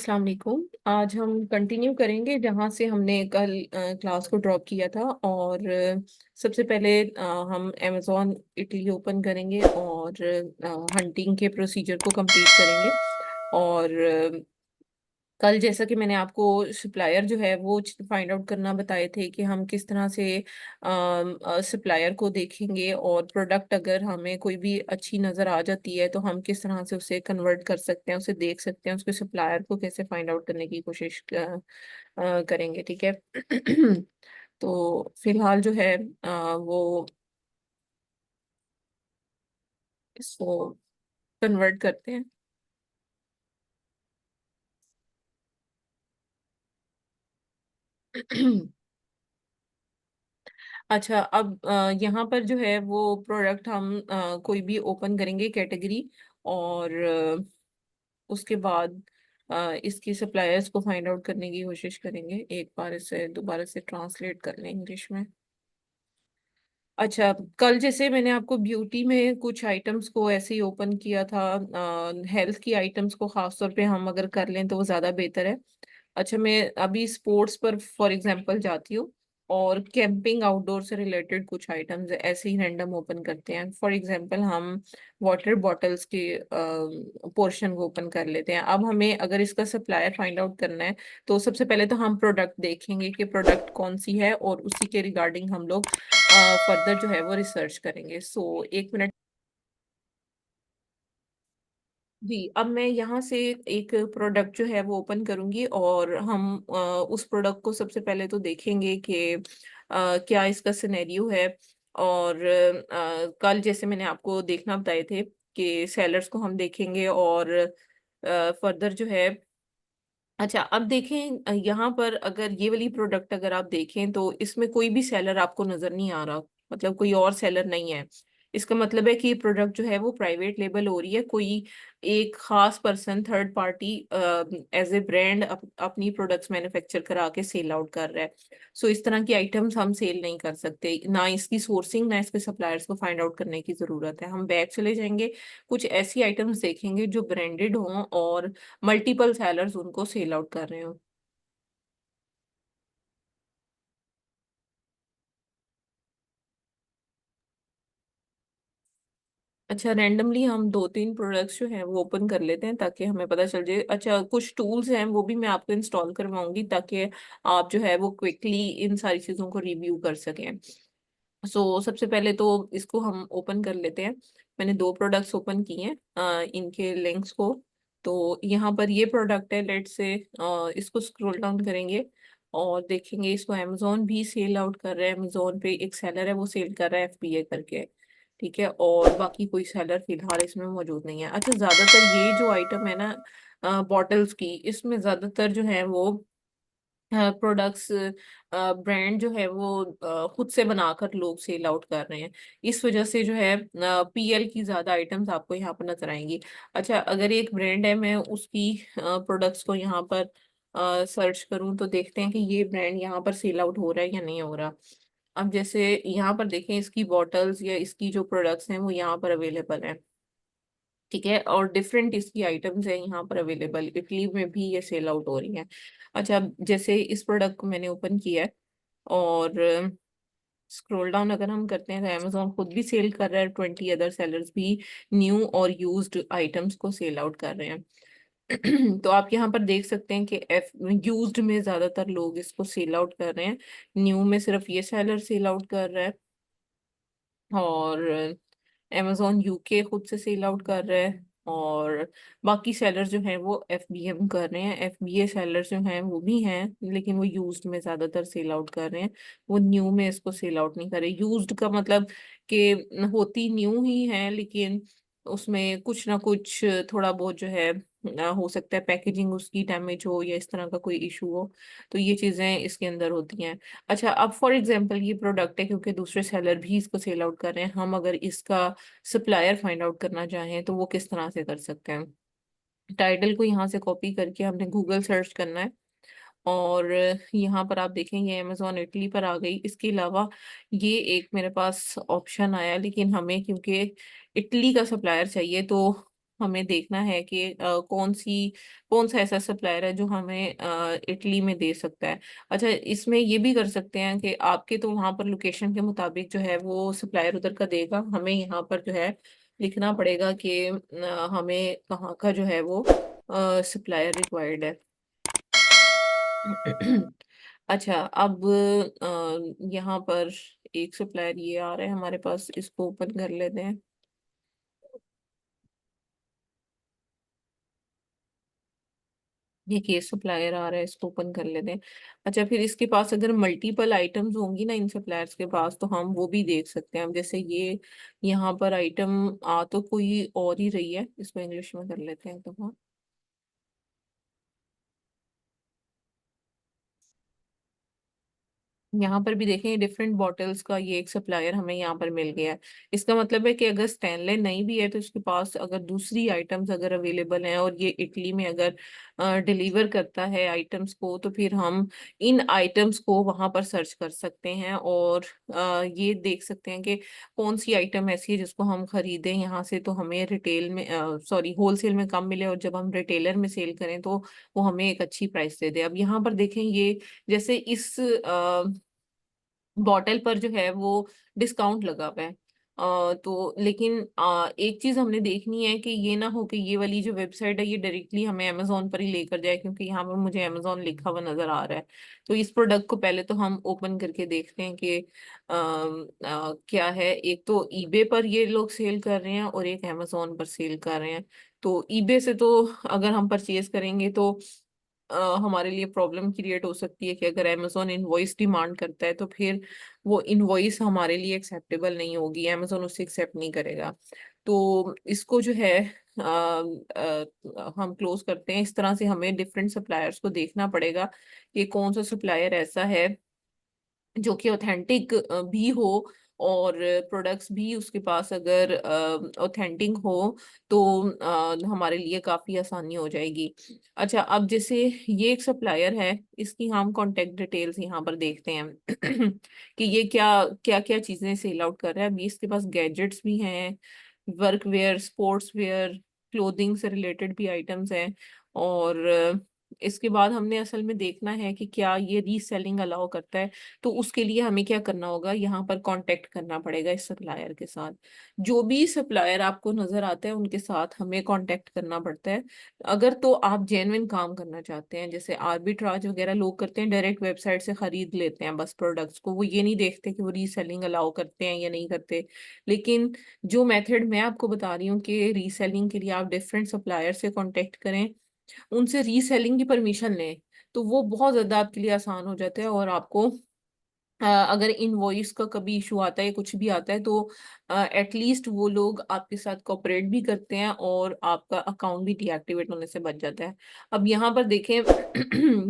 अस्सलाम वालेकुम। आज हम कंटिन्यू करेंगे जहाँ से हमने कल क्लास को ड्रॉप किया था। और सबसे पहले हम अमेज़ॉन इटली ओपन करेंगे और हंटिंग के प्रोसीजर को कंप्लीट करेंगे। और कल जैसा कि मैंने आपको सप्लायर जो है वो फाइंड आउट करना बताए थे कि हम किस तरह से सप्लायर को देखेंगे और प्रोडक्ट अगर हमें कोई भी अच्छी नज़र आ जाती है तो हम किस तरह से उसे कन्वर्ट कर सकते हैं, उसे देख सकते हैं, उसके सप्लायर को कैसे फाइंड आउट करने की कोशिश करेंगे। ठीक है। तो फिलहाल जो है वो इसको कन्वर्ट करते हैं। अच्छा, अब यहाँ पर जो है वो प्रोडक्ट हम कोई भी ओपन करेंगे कैटेगरी। और उसके बाद इसकी सप्लायर्स को फाइंड आउट करने की कोशिश करेंगे। एक बार इसे दोबारा से ट्रांसलेट कर लें इंग्लिश में। अच्छा, कल जैसे मैंने आपको ब्यूटी में कुछ आइटम्स को ऐसे ही ओपन किया था, हेल्थ की आइटम्स को खास तौर पे हम अगर कर लें तो वो ज़्यादा बेहतर है। अच्छा, मैं अभी स्पोर्ट्स पर फॉर एग्जांपल जाती हूँ और कैंपिंग आउटडोर से रिलेटेड कुछ आइटम्स ऐसे ही रैंडम ओपन करते हैं। फॉर एग्जांपल हम वाटर बॉटल्स के पोर्शन को ओपन कर लेते हैं। अब हमें अगर इसका सप्लायर फाइंड आउट करना है तो सबसे पहले तो हम प्रोडक्ट देखेंगे कि प्रोडक्ट कौन सी है और उसी के रिगार्डिंग हम लोग फर्दर जो है वो रिसर्च करेंगे। सो एक मिनट। जी, अब मैं यहाँ से एक प्रोडक्ट जो है वो ओपन करूंगी और हम उस प्रोडक्ट को सबसे पहले तो देखेंगे कि क्या इसका सिनेरियो है। और कल जैसे मैंने आपको देखना बताए थे कि सेलर्स को हम देखेंगे और फर्दर जो है। अच्छा, अब देखें यहाँ पर अगर ये वाली प्रोडक्ट अगर आप देखें तो इसमें कोई भी सेलर आपको नजर नहीं आ रहा, मतलब कोई और सेलर नहीं है। इसका मतलब है कि ये प्रोडक्ट जो है वो प्राइवेट लेबल हो रही है, कोई एक खास person third party as a brand अपनी प्रोडक्ट्स मैन्युफैक्चर करा के सेल आउट कर रहा है। सो इस तरह की आइटम्स हम सेल नहीं कर सकते, ना इसकी सोर्सिंग ना इसके सप्लायर्स को फाइंड आउट करने की जरूरत है। हम बैक चले जाएंगे, कुछ ऐसी आइटम्स देखेंगे जो ब्रांडेड हों और मल्टीपल सेलर्स उनको सेल आउट कर रहे हो। अच्छा, रैंडमली हम दो तीन प्रोडक्ट्स जो हैं वो ओपन कर लेते हैं ताकि हमें पता चल जाए। अच्छा, कुछ टूल्स हैं वो भी मैं आपको इंस्टॉल करवाऊंगी ताकि आप जो है वो क्विकली इन सारी चीज़ों को रिव्यू कर सकें। सो सबसे पहले तो इसको हम ओपन कर लेते हैं। मैंने दो प्रोडक्ट्स ओपन किए हैं, इनके लिंक्स को। तो यहाँ पर ये प्रोडक्ट है, लेट से इसको स्क्रॉल डाउन करेंगे और देखेंगे इसको अमेजोन भी सेल आउट कर रहा है। अमेजोन पे एक सेलर है वो सेल कर रहा है एफबीए करके। ठीक है, और बाकी कोई सेलर फिलहाल इसमें मौजूद नहीं है। अच्छा, ज्यादातर ये जो आइटम है ना बॉटल्स की, इसमें ज्यादातर जो है वो प्रोडक्ट्स ब्रांड जो है वो खुद से बनाकर लोग सेल आउट कर रहे हैं। इस वजह से जो है पीएल की ज्यादा आइटम्स आपको यहाँ पर नजर आएंगी। अच्छा, अगर एक ब्रांड है मैं उसकी प्रोडक्ट्स को यहाँ पर सर्च करूँ तो देखते हैं कि ये ब्रांड यहाँ पर सेल आउट हो रहा है या नहीं हो रहा। अब जैसे यहाँ पर देखें, इसकी बॉटल्स या इसकी जो प्रोडक्ट्स हैं वो यहाँ पर अवेलेबल हैं। ठीक है, और डिफरेंट इसकी आइटम्स हैं यहाँ पर अवेलेबल, इटली में भी ये सेल आउट हो रही हैं। अच्छा, अब जैसे इस प्रोडक्ट को मैंने ओपन किया है और स्क्रॉल डाउन अगर हम करते हैं तो अमेजोन खुद भी सेल कर रहा है, 20 अदर सेलर्स भी न्यू और यूज्ड आइटम्स को सेल आउट कर रहे हैं। तो आप यहाँ पर देख सकते हैं कि एफ यूज्ड में ज्यादातर लोग इसको सेल आउट कर रहे हैं, न्यू में सिर्फ ये सेलर सेल आउट कर रहा है। और amazon यूके खुद से सेल आउट कर रहा है और बाकी सेलर्स जो हैं वो एफबीएम कर रहे हैं। एफबीए सेलर्स जो हैं वो भी हैं लेकिन वो यूज्ड में ज्यादातर सेल आउट कर रहे हैं, वो न्यू में इसको सेल आउट नहीं कर रहे। यूज्ड का मतलब कि होती न्यू ही है लेकिन उसमें कुछ ना कुछ थोड़ा बहुत जो है हो सकता है पैकेजिंग उसकी डैमेज हो या इस तरह का कोई इशू हो, तो ये चीजें इसके अंदर होती हैं। अच्छा, अब फॉर एग्जांपल ये प्रोडक्ट है क्योंकि दूसरे सेलर भी इसको सेल आउट कर रहे हैं, हम अगर इसका सप्लायर फाइंड आउट करना चाहें तो वो किस तरह से कर सकते हैं। टाइटल को यहाँ से कॉपी करके हमने गूगल सर्च करना है और यहाँ पर आप देखेंगे अमेजोन इटली पर आ गई। इसके अलावा ये एक मेरे पास ऑप्शन आया लेकिन हमें क्योंकि इटली का सप्लायर चाहिए तो हमें देखना है कि कौन सा ऐसा सप्लायर है जो हमें इटली में दे सकता है। अच्छा, इसमें ये भी कर सकते हैं कि आपके तो वहां पर लोकेशन के मुताबिक जो है वो सप्लायर उधर का देगा, हमें यहाँ पर जो है लिखना पड़ेगा कि हमें कहाँ का जो है वो सप्लायर रिक्वायर्ड है। अच्छा, अब यहाँ पर एक सप्लायर ये आ रहा है हमारे पास, इसको ओपन कर लेते हैं। देखिए सप्लायर आ रहा है, इसको ओपन कर लेते हैं। अच्छा, फिर इसके पास अगर मल्टीपल आइटम्स होंगी ना इन सप्लायर्स के पास, तो हम वो भी देख सकते हैं। अब जैसे ये यहाँ पर आइटम आ तो कोई और ही रही है, इसको इंग्लिश में कर लेते हैं तो हाँ। यहाँ पर भी देखें डिफरेंट बॉटल्स का ये एक सप्लायर हमें यहाँ पर मिल गया है। इसका मतलब है कि अगर स्टैनले नहीं भी है तो इसके पास अगर दूसरी आइटम्स अगर अवेलेबल हैं और ये इटली में अगर डिलीवर करता है आइटम्स को, तो फिर हम इन आइटम्स को वहां पर सर्च कर सकते हैं और ये देख सकते हैं कि कौन सी आइटम ऐसी है जिसको हम खरीदें यहाँ से तो हमें रिटेल में सॉरी होलसेल में कम मिले, और जब हम रिटेलर में सेल करें तो वो हमें एक अच्छी प्राइस दे दे। अब यहाँ पर देखें ये जैसे इस बॉटल पर जो है वो डिस्काउंट लगा हुआ है। तो लेकिन एक चीज हमने देखनी है कि ये ना हो कि ये वाली जो वेबसाइट है ये डायरेक्टली हमें अमेजोन पर ही लेकर जाए, क्योंकि यहाँ पर मुझे अमेजोन लिखा हुआ नजर आ रहा है। तो इस प्रोडक्ट को पहले तो हम ओपन करके देखते हैं कि क्या है। एक तो ईबे पर ये लोग सेल कर रहे हैं और एक अमेजोन पर सेल कर रहे हैं। तो ईबे से तो अगर हम परचेज करेंगे तो हमारे लिए प्रॉब्लम क्रिएट हो सकती है कि अगर अमेजोन इनवॉइस डिमांड करता है तो फिर वो इनवॉइस हमारे लिए एक्सेप्टेबल नहीं होगी, अमेजोन उसे एक्सेप्ट नहीं करेगा। तो इसको जो है हम क्लोज करते हैं। इस तरह से हमें डिफरेंट सप्लायर्स को देखना पड़ेगा कि कौन सा सप्लायर ऐसा है जो कि ऑथेंटिक भी हो, और प्रोडक्ट्स भी उसके पास अगर ऑथेंटिक हो तो हमारे लिए काफ़ी आसानी हो जाएगी। अच्छा, अब जैसे ये एक सप्लायर है, इसकी हम कांटेक्ट डिटेल्स यहाँ पर देखते हैं कि ये क्या क्या क्या चीज़ें सेल आउट कर रहा है। अभी इसके पास गैजेट्स भी हैं, work wear, sports wear, clothing से रिलेटेड भी आइटम्स हैं। और इसके बाद हमने असल में देखना है कि क्या ये रीसेलिंग अलाउ करता है। तो उसके लिए हमें क्या करना होगा, यहाँ पर कांटेक्ट करना पड़ेगा इस सप्लायर के साथ। जो भी सप्लायर आपको नजर आता है उनके साथ हमें कांटेक्ट करना पड़ता है। अगर तो आप जेन्युइन काम करना चाहते हैं, जैसे आर्बिट्राज वगैरह लोग करते हैं, डायरेक्ट वेबसाइट से खरीद लेते हैं बस प्रोडक्ट्स को, वो ये नहीं देखते कि वो रीसेलिंग अलाउ करते हैं या नहीं करते। लेकिन जो मेथड मैं आपको बता रही हूँ कि रीसेलिंग के लिए आप डिफरेंट सप्लायर से कांटेक्ट करें, उनसे रीसेलिंग की परमिशन लें, तो वो बहुत ज्यादा आपके लिए आसान हो जाता है। और आपको अगर इनवॉइस का कभी इशू आता है, कुछ भी आता है, तो एटलीस्ट वो लोग आपके साथ कोऑपरेट भी करते हैं और आपका अकाउंट भी डीएक्टिवेट होने से बच जाता है। अब यहाँ पर देखें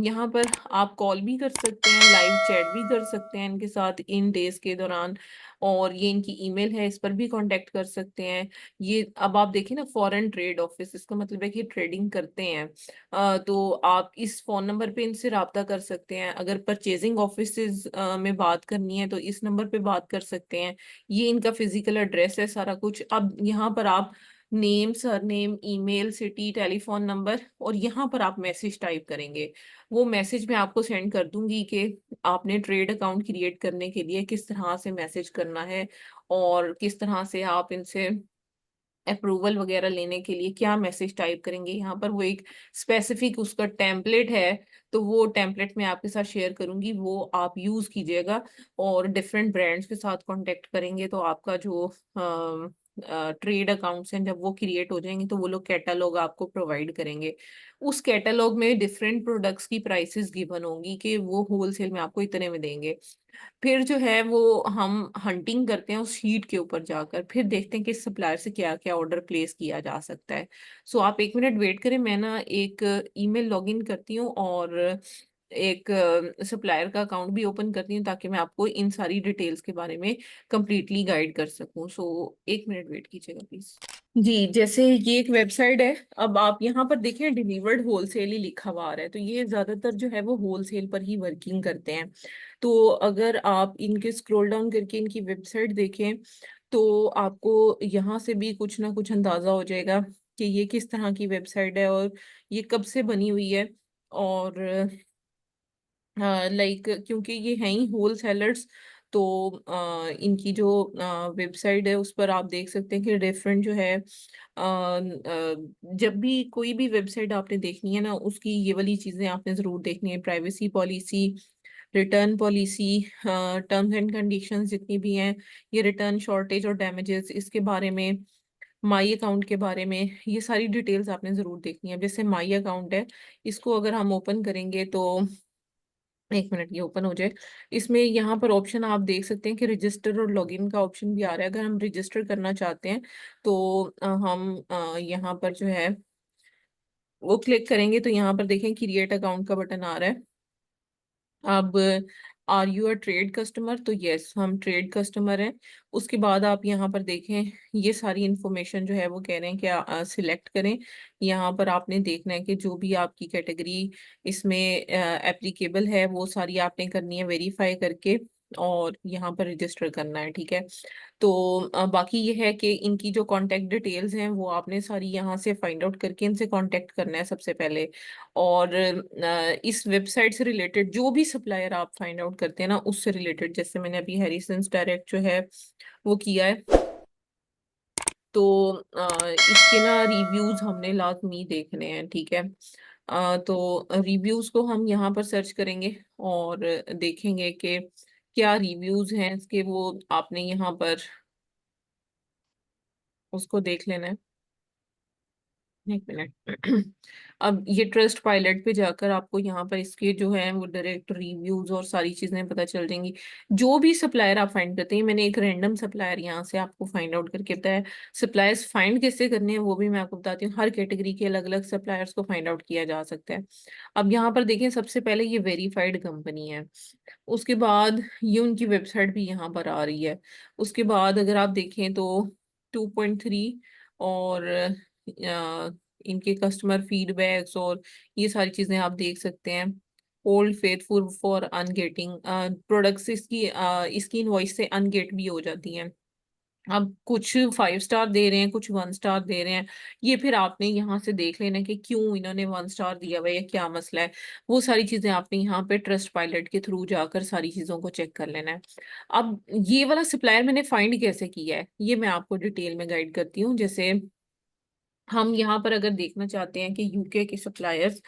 यहाँ पर आप कॉल भी कर सकते हैं, लाइव चैट भी कर सकते हैं इनके साथ इन डेज के दौरान, और ये इनकी ईमेल है, इस पर भी कांटेक्ट कर सकते हैं। ये अब आप देखिए ना, फॉरेन ट्रेड ऑफिस, इसका मतलब है कि ट्रेडिंग करते हैं। तो आप इस फोन नंबर पे इनसे राब्ता कर सकते हैं। अगर परचेजिंग ऑफिसेज में बात करनी है तो इस नंबर पे बात कर सकते हैं। ये इनका फिजिकल एड्रेस है सारा कुछ। अब यहाँ पर आप name, surname, email, city, telephone number, और यहाँ पर आप मैसेज टाइप करेंगे। वो मैसेज मैं आपको सेंड कर दूंगी कि आपने ट्रेड अकाउंट क्रिएट करने के लिए किस तरह से मैसेज करना है, और किस तरह से आप इनसे अप्रूवल वगैरह लेने के लिए क्या मैसेज टाइप करेंगे। यहाँ पर वो एक स्पेसिफिक उसका टेम्पलेट है, तो वो टेम्पलेट मैं आपके साथ शेयर करूंगी, वो आप यूज कीजिएगा। और डिफरेंट ब्रांड्स के साथ कांटेक्ट करेंगे तो आपका जो ट्रेड अकाउंट्स हैं जब वो क्रिएट हो जाएंगे तो वो लोग कैटलॉग आपको प्रोवाइड करेंगे। उस कैटलॉग में डिफरेंट प्रोडक्ट्स की प्राइसेस गिवन होंगी कि वो होलसेल में आपको इतने में देंगे। फिर जो है वो हम हंटिंग करते हैं उस शीट के ऊपर जाकर, फिर देखते हैं कि सप्लायर से क्या क्या ऑर्डर प्लेस किया जा सकता है। सो आप एक मिनट वेट करें, मैं ना एक ईमेल लॉगिन करती हूँ और एक सप्लायर का अकाउंट भी ओपन करती हूँ, ताकि मैं आपको इन सारी डिटेल्स के बारे में कंप्लीटली गाइड कर सकूँ। सो एक मिनट वेट कीजिएगा प्लीज। जी, जैसे ये एक वेबसाइट है, अब आप यहाँ पर देखें डिलीवर्ड होलसेल ही लिखा हुआ आ रहा है, तो ये ज्यादातर जो है वो होलसेल पर ही वर्किंग करते हैं। तो अगर आप इनके स्क्रॉल डाउन करके इनकी वेबसाइट देखें तो आपको यहाँ से भी कुछ ना कुछ अंदाजा हो जाएगा कि ये किस तरह की वेबसाइट है और ये कब से बनी हुई है। और लाइक क्योंकि ये हैं ही होल सेलर्स, तो इनकी जो वेबसाइट है उस पर आप देख सकते हैं कि डिफरेंट जो है जब भी कोई भी वेबसाइट आपने देखनी है ना, उसकी ये वाली चीज़ें आपने ज़रूर देखनी है, privacy policy, return policy, terms and conditions जितनी भी हैं, ये रिटर्न शॉर्टेज और डैमेजेस इसके बारे में, माई अकाउंट के बारे में, ये सारी डिटेल्स आपने ज़रूर देखनी है। जैसे माई अकाउंट है, इसको अगर हम ओपन करेंगे तो एक मिनट ये ओपन हो जाए। इसमें यहाँ पर ऑप्शन आप देख सकते हैं कि रजिस्टर और लॉगिन का ऑप्शन भी आ रहा है। अगर हम रजिस्टर करना चाहते हैं तो हम यहाँ पर जो है वो क्लिक करेंगे तो यहाँ पर देखें क्रिएट अकाउंट का बटन आ रहा है। अब are you a trade customer, तो यस हम ट्रेड कस्टमर हैं। उसके बाद आप यहाँ पर देखें ये सारी इंफॉर्मेशन जो है वो कह रहे हैं कि सिलेक्ट करें। यहाँ पर आपने देखना है कि जो भी आपकी कैटेगरी इसमें एप्लीकेबल है वो सारी आपने करनी है वेरीफाई करके, और यहाँ पर रजिस्टर करना है, ठीक है। तो बाकी ये है कि इनकी जो कांटेक्ट डिटेल्स हैं वो आपने सारी यहाँ से फाइंड आउट करके इनसे कांटेक्ट करना है सबसे पहले। और इस वेबसाइट से रिलेटेड जो भी सप्लायर आप फाइंड आउट करते हैं ना, उससे रिलेटेड, जैसे मैंने अभी हैरिसन्स डायरेक्ट जो है वो किया है, तो इसके ना रिव्यूज हमने लाजमी देखने हैं, ठीक है। तो रिव्यूज को हम यहाँ पर सर्च करेंगे और देखेंगे कि क्या रिव्यूज हैं इसके, वो आपने यहाँ पर उसको देख लेना है। एक मिनट अब ये ट्रस्ट पायलट पे जाकर आपको यहाँ पर इसके जो है वो डायरेक्ट रिव्यूज और सारी चीजें पता चल जाएंगी। जो भी सप्लायर आप फाइंड करते हैं, मैंने एक रैंडम सप्लायर यहाँ से आपको फाइंड आउट करके बताया। सप्लायर्स फाइंड कैसे करने हैं वो भी मैं आपको बताती हूँ। हर कैटेगरी के अलग अलग सप्लायर्स को फाइंड आउट किया जा सकता है। अब यहाँ पर देखें, सबसे पहले ये वेरीफाइड कंपनी है, उसके बाद ये उनकी वेबसाइट भी यहाँ पर आ रही है। उसके बाद अगर आप देखें तो 2.3 और इनके कस्टमर फीडबैक्स और ये सारी चीजें आप देख सकते हैं। ओल्ड फेथफुल फॉर अनगेटिंग प्रोडक्ट्स, इसकी इनवॉइस से अनगेट भी हो जाती हैं। अब कुछ 5 स्टार दे रहे हैं, कुछ 1 स्टार दे रहे हैं। ये फिर आपने यहाँ से देख लेना कि क्यों इन्होंने 1 स्टार दिया हुआ है या क्या मसला है। वो सारी चीजें आपने यहाँ पे ट्रस्ट पायलट के थ्रू जाकर सारी चीजों को चेक कर लेना है। अब ये वाला सप्लायर मैंने फाइंड कैसे किया है ये मैं आपको डिटेल में गाइड करती हूँ। जैसे हम यहाँ पर अगर देखना चाहते हैं कि यूके के सप्लायर्स,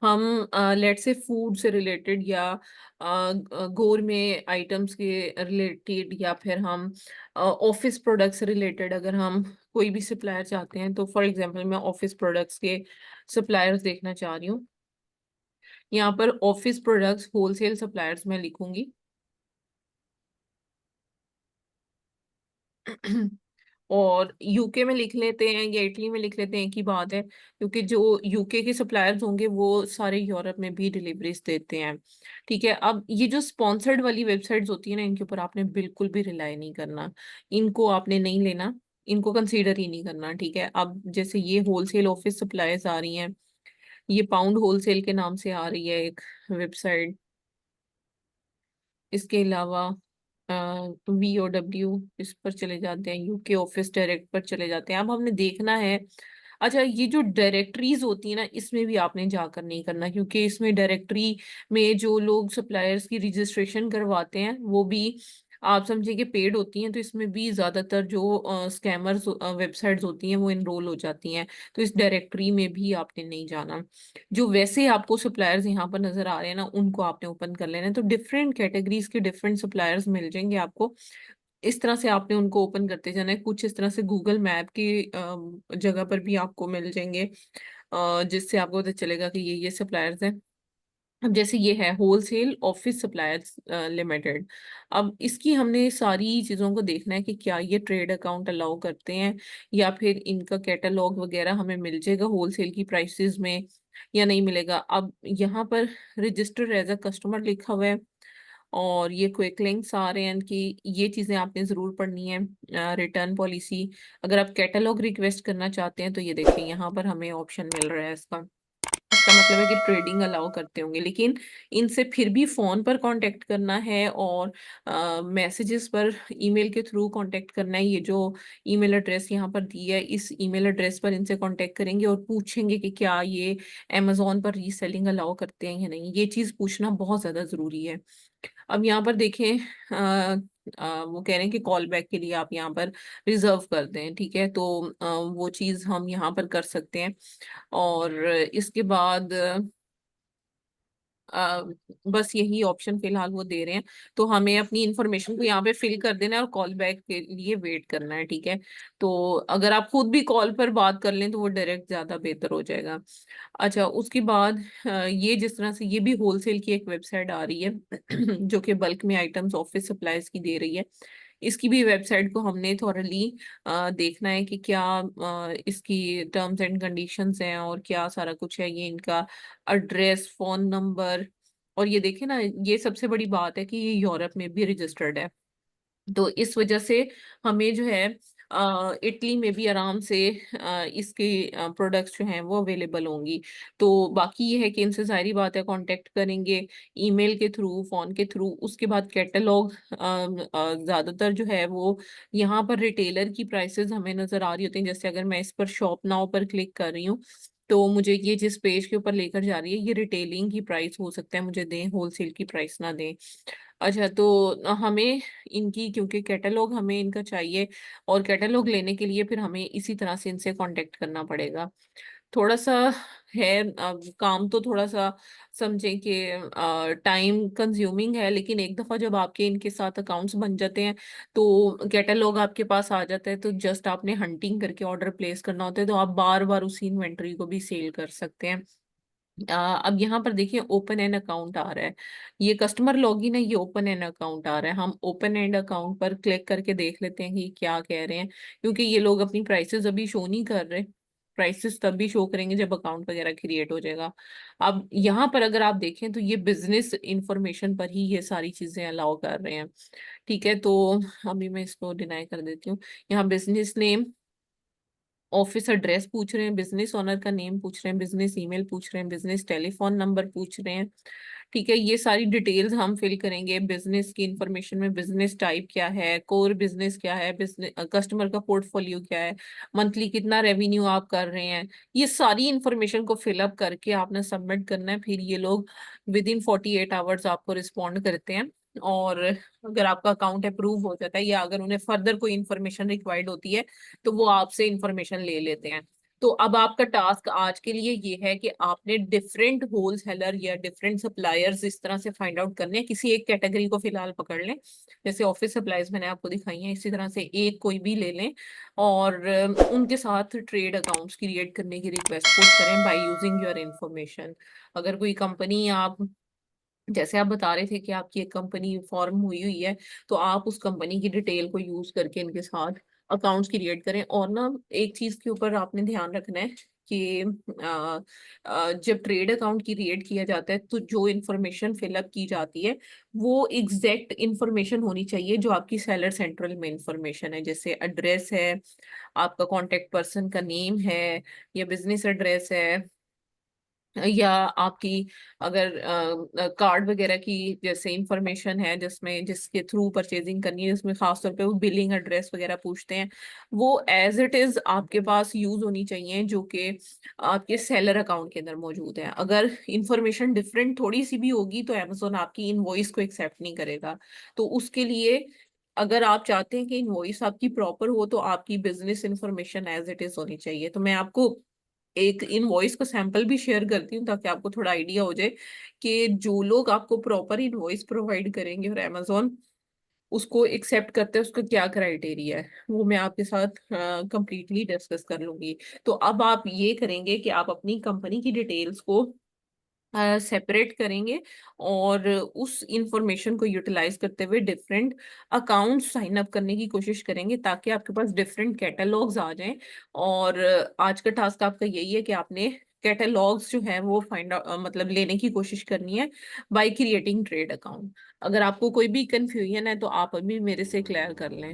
हम लेट से फूड से रिलेटेड या गोर में आइटम्स के रिलेटेड या फिर हम ऑफिस प्रोडक्ट्स से रिलेटेड अगर हम कोई भी सप्लायर चाहते हैं, तो फॉर एग्जांपल मैं ऑफिस प्रोडक्ट्स के सप्लायर्स देखना चाह रही हूँ। यहाँ पर ऑफिस प्रोडक्ट्स होलसेल सप्लायर्स में लिखूंगी। और यूके में लिख लेते हैं या इटली में लिख लेते हैं, एक ही बात है, क्योंकि जो यूके के सप्लायर्स होंगे वो सारे यूरोप में भी डिलीवरीज देते हैं, ठीक है। अब ये जो स्पॉन्सर्ड वाली वेबसाइट्स होती है ना, इनके ऊपर आपने बिल्कुल भी रिलाई नहीं करना, इनको आपने नहीं लेना, इनको कंसीडर ही नहीं करना, ठीक है। अब जैसे ये होलसेल ऑफिस सप्लायर्स आ रही हैं, ये पाउंड होलसेल के नाम से आ रही है एक वेबसाइट। इसके अलावा VOW इस पर चले जाते हैं, यूके ऑफिस डायरेक्ट पर चले जाते हैं। अब हमने देखना है, अच्छा ये जो डायरेक्टरीज होती है ना, इसमें भी आपने जाकर नहीं करना, क्योंकि इसमें डायरेक्टरी में जो लोग सप्लायर्स की रजिस्ट्रेशन करवाते हैं वो भी आप समझिए कि पेड होती हैं। तो इसमें भी ज्यादातर जो स्कैमर्स वेबसाइट्स होती हैं वो इनरोल हो जाती हैं। तो इस डायरेक्टरी में भी आपने नहीं जाना। जो वैसे आपको सप्लायर्स यहाँ पर नजर आ रहे हैं ना, उनको आपने ओपन कर लेना है। तो डिफरेंट कैटेगरीज के डिफरेंट सप्लायर्स मिल जाएंगे आपको, इस तरह से आपने उनको ओपन करते जाना है। कुछ इस तरह से गूगल मैप की जगह पर भी आपको मिल जाएंगे, जिससे आपको पता चलेगा कि ये सप्लायर्स हैं। अब जैसे ये है होलसेल ऑफिस सप्लायर्स लिमिटेड। अब इसकी हमने सारी चीज़ों को देखना है कि क्या ये ट्रेड अकाउंट अलाउ करते हैं, या फिर इनका कैटलॉग वगैरह हमें मिल जाएगा होलसेल की प्राइसेस में या नहीं मिलेगा। अब यहाँ पर रजिस्टर एज अ कस्टमर लिखा हुआ है, और ये क्विक लिंक्स आ रहे हैं कि ये चीज़ें आपने ज़रूर पढ़नी है। रिटर्न पॉलिसी, अगर आप कैटलॉग रिक्वेस्ट करना चाहते हैं तो ये देखिए यहाँ पर हमें ऑप्शन मिल रहा है इसका। इसका मतलब है कि ट्रेडिंग अलाउ करते होंगे, लेकिन इनसे फिर भी फ़ोन पर कांटेक्ट करना है और मैसेजेस पर ईमेल के थ्रू कांटेक्ट करना है। ये जो ईमेल एड्रेस यहाँ पर दी है, इस ईमेल एड्रेस पर इनसे कांटेक्ट करेंगे और पूछेंगे कि क्या ये अमेज़न पर रीसेलिंग अलाउ करते हैं या नहीं। ये चीज़ पूछना बहुत ज़्यादा ज़रूरी है। अब यहाँ पर देखें, वो कह रहे हैं कि कॉल बैक के लिए आप यहाँ पर रिजर्व कर दें, ठीक है? तो वो चीज़ हम यहाँ पर कर सकते हैं। और इसके बाद अ, बस यही ऑप्शन फिलहाल वो दे रहे हैं। तो हमें अपनी इंफॉर्मेशन को यहाँ पे फिल कर देना है और कॉल बैक के लिए वेट करना है, ठीक है? तो अगर आप खुद भी कॉल पर बात कर लें तो वो डायरेक्ट ज्यादा बेहतर हो जाएगा। अच्छा, उसके बाद ये जिस तरह से ये भी होलसेल की एक वेबसाइट आ रही है जो कि बल्क में आइटम्स ऑफिस सप्लाईज की दे रही है। इसकी भी वेबसाइट को हमने थॉरली देखना है कि क्या इसकी टर्म्स एंड कंडीशंस हैं और क्या सारा कुछ है। ये इनका एड्रेस, फोन नंबर, और ये देखें ना, ये सबसे बड़ी बात है कि ये यूरोप में भी रजिस्टर्ड है। तो इस वजह से हमें जो है इटली में भी आराम से इसके प्रोडक्ट्स जो हैं वो अवेलेबल होंगी। तो बाकी ये है कि इनसे जाहिर बात है कांटेक्ट करेंगे ईमेल के थ्रू, फोन के थ्रू। उसके बाद कैटलॉग ज़्यादातर जो है वो यहाँ पर रिटेलर की प्राइसेस हमें नज़र आ रही होती हैं। जैसे अगर मैं इस पर शॉप नाउ पर क्लिक कर रही हूँ तो मुझे ये जिस पेज के ऊपर लेकर जा रही है ये रिटेलिंग की प्राइस हो सकता है मुझे दें, होलसेल की प्राइस ना दें। अच्छा, तो हमें इनकी, क्योंकि कैटलॉग हमें इनका चाहिए और कैटलॉग लेने के लिए फिर हमें इसी तरह से इनसे कांटेक्ट करना पड़ेगा। थोड़ा सा है काम, तो थोड़ा सा समझें कि टाइम कंज्यूमिंग है, लेकिन एक दफ़ा जब आपके इनके साथ अकाउंट्स बन जाते हैं तो कैटलॉग आपके पास आ जाता है, तो जस्ट आपने हंटिंग करके ऑर्डर प्लेस करना होता है, तो आप बार बार उसी इन्वेंट्री को भी सेल कर सकते हैं। अब यहाँ पर देखिए ओपन एंड अकाउंट आ रहा है, ये कस्टमर लॉगिन है, ये ओपन एंड अकाउंट आ रहा है। हम ओपन एंड अकाउंट पर क्लिक करके देख लेते हैं कि क्या कह रहे हैं, क्योंकि ये लोग अपनी प्राइसेस अभी शो नहीं कर रहे। प्राइसेस तब भी शो करेंगे जब अकाउंट वगैरह क्रिएट हो जाएगा। अब यहाँ पर अगर आप देखें तो ये बिजनेस इंफॉर्मेशन पर ही ये सारी चीजें अलाउ कर रहे हैं, ठीक है? तो अभी मैं इसको डिनाई कर देती हूँ। यहाँ बिजनेस नेम, ऑफिस एड्रेस पूछ रहे हैं, बिजनेस ओनर का नेम पूछ रहे हैं, बिजनेस ईमेल पूछ रहे हैं, बिजनेस टेलीफोन नंबर पूछ रहे हैं, ठीक है? ये सारी डिटेल्स हम फिल करेंगे। बिजनेस की इंफॉर्मेशन में बिजनेस टाइप क्या है, कोर बिजनेस क्या है, बिजनेस कस्टमर का पोर्टफोलियो क्या है, मंथली कितना रेवेन्यू आप कर रहे हैं, ये सारी इंफॉर्मेशन को फिलअप करके आपने सबमिट करना है। फिर ये लोग विद इन 48 आवर्स आपको रिस्पॉन्ड करते हैं। और अगर आपका अकाउंट अप्रूव हो जाता है या अगर उन्हें फर्दर कोई इंफॉर्मेशन रिक्वायर्ड होती है तो वो आपसे इंफॉर्मेशन ले लेते हैं। तो अब आपका टास्क आज के लिए ये है कि आपने डिफरेंट होल सेलर या डिफरेंट सप्लायर्स इस तरह से फाइंड आउट करने हैं। किसी एक कैटेगरी को फिलहाल पकड़ लें, जैसे ऑफिस सप्लाईज मैंने आपको दिखाई हैं, इसी तरह से एक कोई भी ले लें और उनके साथ ट्रेड अकाउंट्स क्रिएट करने की रिक्वेस्ट पुट करें बाय यूजिंग योर इंफॉर्मेशन। अगर कोई कंपनी, आप जैसे आप बता रहे थे कि आपकी एक कंपनी फॉर्म हुई हुई है, तो आप उस कंपनी की डिटेल को यूज करके इनके साथ अकाउंट्स क्रिएट करें। और ना, एक चीज के ऊपर आपने ध्यान रखना है कि जब ट्रेड अकाउंट क्रिएट किया जाता है तो जो इन्फॉर्मेशन फिलअप की जाती है वो एग्जैक्ट इन्फॉर्मेशन होनी चाहिए जो आपकी सेलर सेंट्रल में इंफॉर्मेशन है। जैसे एड्रेस है, आपका कॉन्टेक्ट पर्सन का नेम है, या बिजनेस एड्रेस है, या आपकी अगर कार्ड वगैरह की जैसे इंफॉर्मेशन है जिसमें जिसके थ्रू परचेजिंग करनी है, जिसमें खासतौर पे वो बिलिंग एड्रेस वगैरह पूछते हैं, वो एज इट इज आपके पास यूज होनी चाहिए जो कि आपके सेलर अकाउंट के अंदर मौजूद है। अगर इंफॉर्मेशन डिफरेंट थोड़ी सी भी होगी तो अमेजोन आपकी इनवॉइस को एक्सेप्ट नहीं करेगा। तो उसके लिए अगर आप चाहते हैं कि इनवॉइस आपकी प्रॉपर हो तो आपकी business information as it is होनी चाहिए। तो मैं आपको एक इनवॉइस का सैंपल भी शेयर करती हूँ ताकि आपको थोड़ा आइडिया हो जाए कि जो लोग आपको प्रॉपर इनवॉइस प्रोवाइड करेंगे और अमेजोन उसको एक्सेप्ट करते हैं उसका क्या क्राइटेरिया है, वो मैं आपके साथ कंप्लीटली डिस्कस कर लूंगी। तो अब आप ये करेंगे कि आप अपनी कंपनी की डिटेल्स को सेपरेट करेंगे और उस इंफॉर्मेशन को यूटिलाइज करते हुए डिफरेंट अकाउंट साइन अप करने की कोशिश करेंगे ताकि आपके पास डिफरेंट कैटलॉग्स आ जाएं। और आज का टास्क आपका यही है कि आपने कैटलॉग्स जो है वो फाइंड मतलब लेने की कोशिश करनी है बाय क्रिएटिंग ट्रेड अकाउंट। अगर आपको कोई भी कंफ्यूजन है तो आप अभी मेरे से क्लियर कर लें।